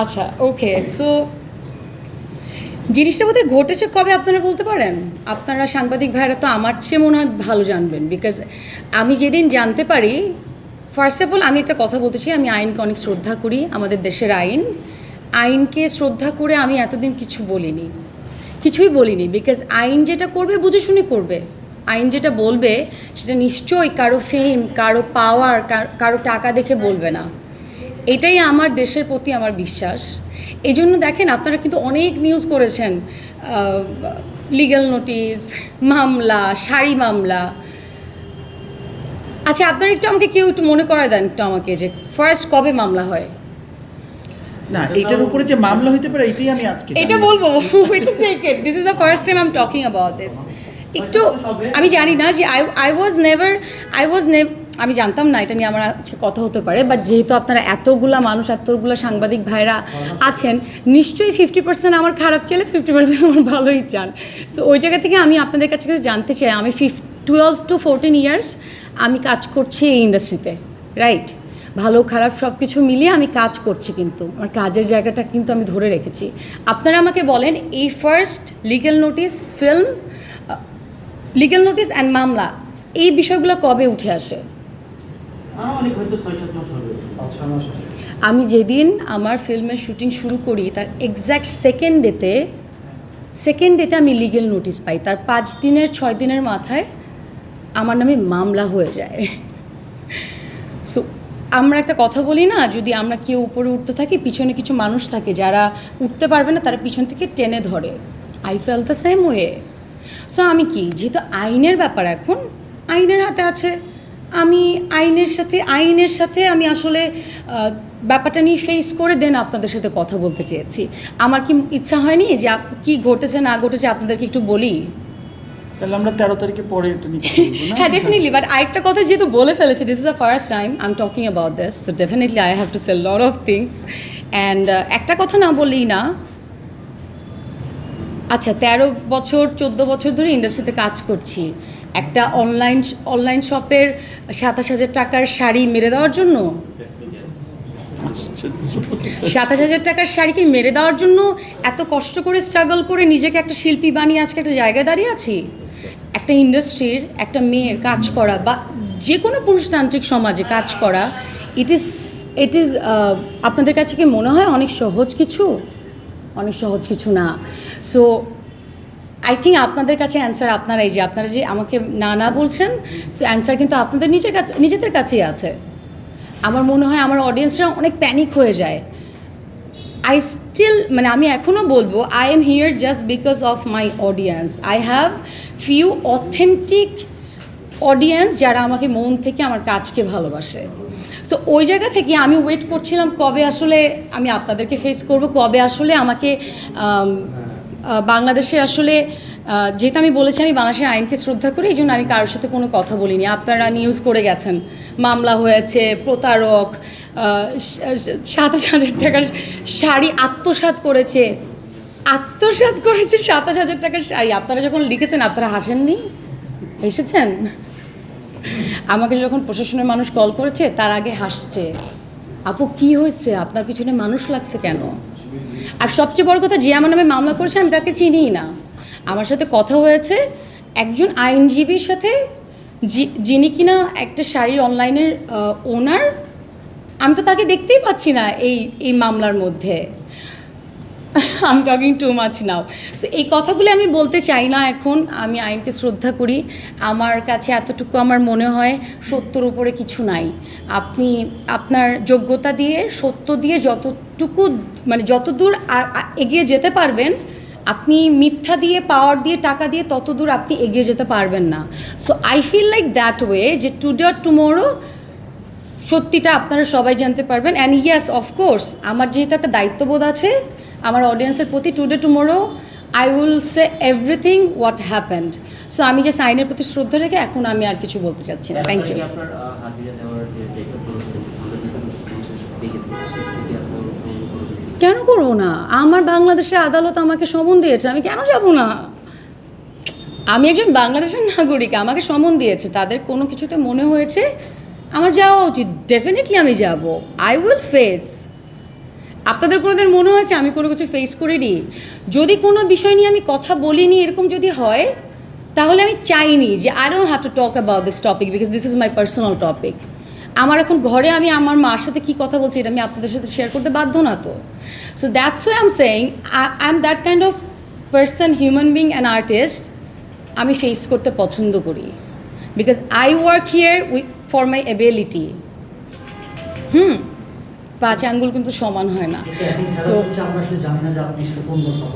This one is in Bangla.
আচ্ছা, ওকে। সো জিনিসটা বোধহয় ঘটেছে কবে আপনারা বলতে পারেন? আপনারা সাংবাদিক ভাইরা তো আমার চেয়ে মনে হয় ভালো জানবেন, বিকজ আমি যেদিন জানতে পারি, ফার্স্ট অফ অল আমি একটা কথা বলতে চাই, আমি আইনকে অনেক শ্রদ্ধা করি, আমাদের দেশের আইনকে শ্রদ্ধা করে আমি এতদিন কিছুই বলিনি, বিকজ আইন যেটা করবে বুঝে শুনে করবে। আইন যেটা বলবে সেটা নিশ্চয়ই কারো ফেম, কারো পাওয়ার, কারো টাকা দেখে বলবে না। এটাই আমার দেশের প্রতি আমার বিশ্বাস। এই জন্য দেখেন, আপনারা কিন্তু অনেক নিউজ করেছেন, লিগ্যাল নোটিশ, মামলা, শাড়ি মামলা। আচ্ছা, আপনারা একটু আমাকে একটু মনে করায় দেন একটু আমাকে, যে ফার্স্ট কবে মামলা হয়? না, এটার উপরে যে মামলা হইতে পারে এটাই আমি আজকে এটা বলবো, wait a second, this is the first time I am talking about this. একটু আমি জানি না যে আই ওয়াজ নেভার আমি জানতাম না এটা নিয়ে আমার আজকে কথা হতে পারে, বাট যেহেতু আপনারা এতগুলা মানুষ, এতগুলো সাংবাদিক ভাইরা আছেন, নিশ্চয়ই 50% আমার খারাপ খেলে 50% আমার ভালোই চান। সো ওই জায়গা থেকে আমি আপনাদের কাছে জানতে চাই, আমি 12 to 14 ইয়ার্স আমি কাজ করছি এই ইন্ডাস্ট্রিতে, রাইট? ভালো খারাপ সব কিছু মিলিয়ে আমি কাজ করছি, কিন্তু আমার কাজের জায়গাটা কিন্তু আমি ধরে রেখেছি। আপনারা আমাকে বলেন, এই ফার্স্ট লিগ্যাল নোটিস অ্যান্ড মামলা, এই বিষয়গুলো কবে উঠে আসে? আমি যেদিন আমার ফিল্মের শুটিং শুরু করি তার এক্স্যাক্ট সেকেন্ড ডেতে আমি লিগ্যাল নোটিস পাই। তার 5 দিনের 6 দিনের মাথায় আমার নামে মামলা হয়ে যায়। সো আমরা একটা কথা বলি না, যদি আমরা কেউ উপরে উঠতে থাকি, পিছনে কিছু মানুষ থাকে যারা উঠতে পারবে না, তারা পিছন থেকে টেনে ধরে। I fail the same way. So আমি কি, যেহেতু আইনের ব্যাপার এখন আইনের হাতে আছে, আমি আইনের সাথে আমি আসলে ব্যাপারটা নিয়ে ফেস করে দেন আপনাদের সাথে কথা বলতে চেয়েছি। আমার কি ইচ্ছা হয়নি যে কি ঘটেছে না ঘটেছে আপনাদেরকে একটু বলি? তাহলে আমরা 13 তারিখে পরে এটা নিয়ে হ্যাঁ, ডেফিনেটলি। বাট আরেকটা কথা যেহেতু বলে ফেলেছি, this is the first time I am talking about this, so definitely I have to say lot of things. And একটা কথা না বললেই না। আচ্ছা, 13 বছর 14 বছর ধরে ইন্ডাস্ট্রিতে কাজ করছি, একটা অনলাইন শপের 27,000 টাকার শাড়ি মেরে দেওয়ার জন্য, 27,000 টাকার শাড়িকে মেরে দেওয়ার জন্য এত কষ্ট করে স্ট্রাগল করে নিজেকে একটা শিল্পী বানিয়ে আজকে একটা জায়গায় দাঁড়িয়ে আছি। একটা ইন্ডাস্ট্রির একটা মেয়ের কাজ করা, বা যে কোনো পুরুষতান্ত্রিক সমাজে কাজ করা, ইট ইজ আপনাদের কাছে কি মনে হয় অনেক সহজ কিছু না। সো আই থিঙ্ক আপনাদের কাছে অ্যান্সার আপনারা যে আমাকে না বলছেন, সো অ্যান্সার কিন্তু আপনাদের নিজেদের কাছেই আছে। আমার মনে হয় আমার অডিয়েন্সরা অনেক প্যানিক হয়ে যায়। আমি এখনও বলবো, I am here just because of my audience. I have few authentic audience যারা আমাকে মন থেকে আমার কাজকে ভালোবাসে। সো ওই জায়গা থেকে আমি ওয়েট করছিলাম কবে আসলে আমি আপনাদেরকে ফেস করব, কবে আসলে আমাকে বাংলাদেশে আসলে, যেহেতু আমি বলেছি আমি বাংলাদেশের আইনকে শ্রদ্ধা করি, এই জন্য আমি কারোর সাথে কোনো কথা বলিনি। আপনারা নিউজ করে গেছেন, মামলা হয়েছে, প্রতারক 27,000 টাকার শাড়ি আত্মসাৎ করেছে 27,000 টাকার শাড়ি। আপনারা যখন লিখেছেন, আপনারা হাসেননি, হেসেছেন। আমাকে যখন প্রশাসনের মানুষ কল করেছে, তার আগে হাসছে, আপু কী হয়েছে, আপনার পিছনে মানুষ লাগছে কেন? আর সবচেয়ে বড় কথা, যে আমার নামে মামলা করেছে আমি তাকে চিনিই না। আমার সাথে কথা হয়েছে একজন আইনজীবীর সাথে, যিনি কিনা একটা শাড়ির অনলাইনের ওনার। আমি তো তাকে দেখতেই পাচ্ছি না এই মামলার মধ্যে। I am talking too much now. So এই কথাগুলো আমি বলতে চাই না এখন। আমি আইনকে শ্রদ্ধা করি। আমার কাছে এতটুকু আমার মনে হয়, সত্যর উপরে কিছু নাই। আপনি আপনার যোগ্যতা দিয়ে, সত্য দিয়ে যতদূর এগিয়ে যেতে পারবেন, আপনি মিথ্যা দিয়ে, পাওয়ার দিয়ে, টাকা দিয়ে ততদূর আপনি এগিয়ে যেতে পারবেন না। So I feel like that way, যে টুডে অর টুমোরো সত্যিটা আপনারা সবাই জানতে পারবেন। অ্যান্ড ইয়েস, অফকোর্স, আমার যেহেতু একটা দায়িত্ববোধ আছে আমার অডিয়েন্সের প্রতি, today tomorrow I will say everything what happened. So আমি যে সাইনের প্রতি শ্রদ্ধা রেখে এখন আমি আর কিছু বলতে চাচ্ছি না। Thank you. কেন করবো না? আমার বাংলাদেশের আদালত আমাকে সমন দিয়েছে, আমি কেন যাব না? আমি একজন বাংলাদেশের নাগরিক, আমাকে সমন দিয়েছে, তাদের কোনো কিছুতে মনে হয়েছে আমার যাওয়া উচিত, ডেফিনেটলি আমি যাব। আই উইল ফেস আপনাদের কোনোদিন মনে হয়েছে আমি কোনো কিছু ফেস করিনি? যদি কোনো বিষয় নিয়ে আমি কথা বলিনি এরকম যদি হয়, তাহলে আমি চাইনি যে I don't have to talk about this topic because this is my personal topic. আমার এখন ঘরে আমি আমার মার সাথে কী কথা বলছি এটা আমি আপনাদের সাথে শেয়ার করতে বাধ্য না তো। So that's why I am saying I am that kind of person, human being and artist. আমি ফেস করতে পছন্দ করি because I work here for my ability. 5 আঙ্গুল কিন্তু সমান হয় না। আমরা আসলে জানি না যে আপনি সেটা কোন বছর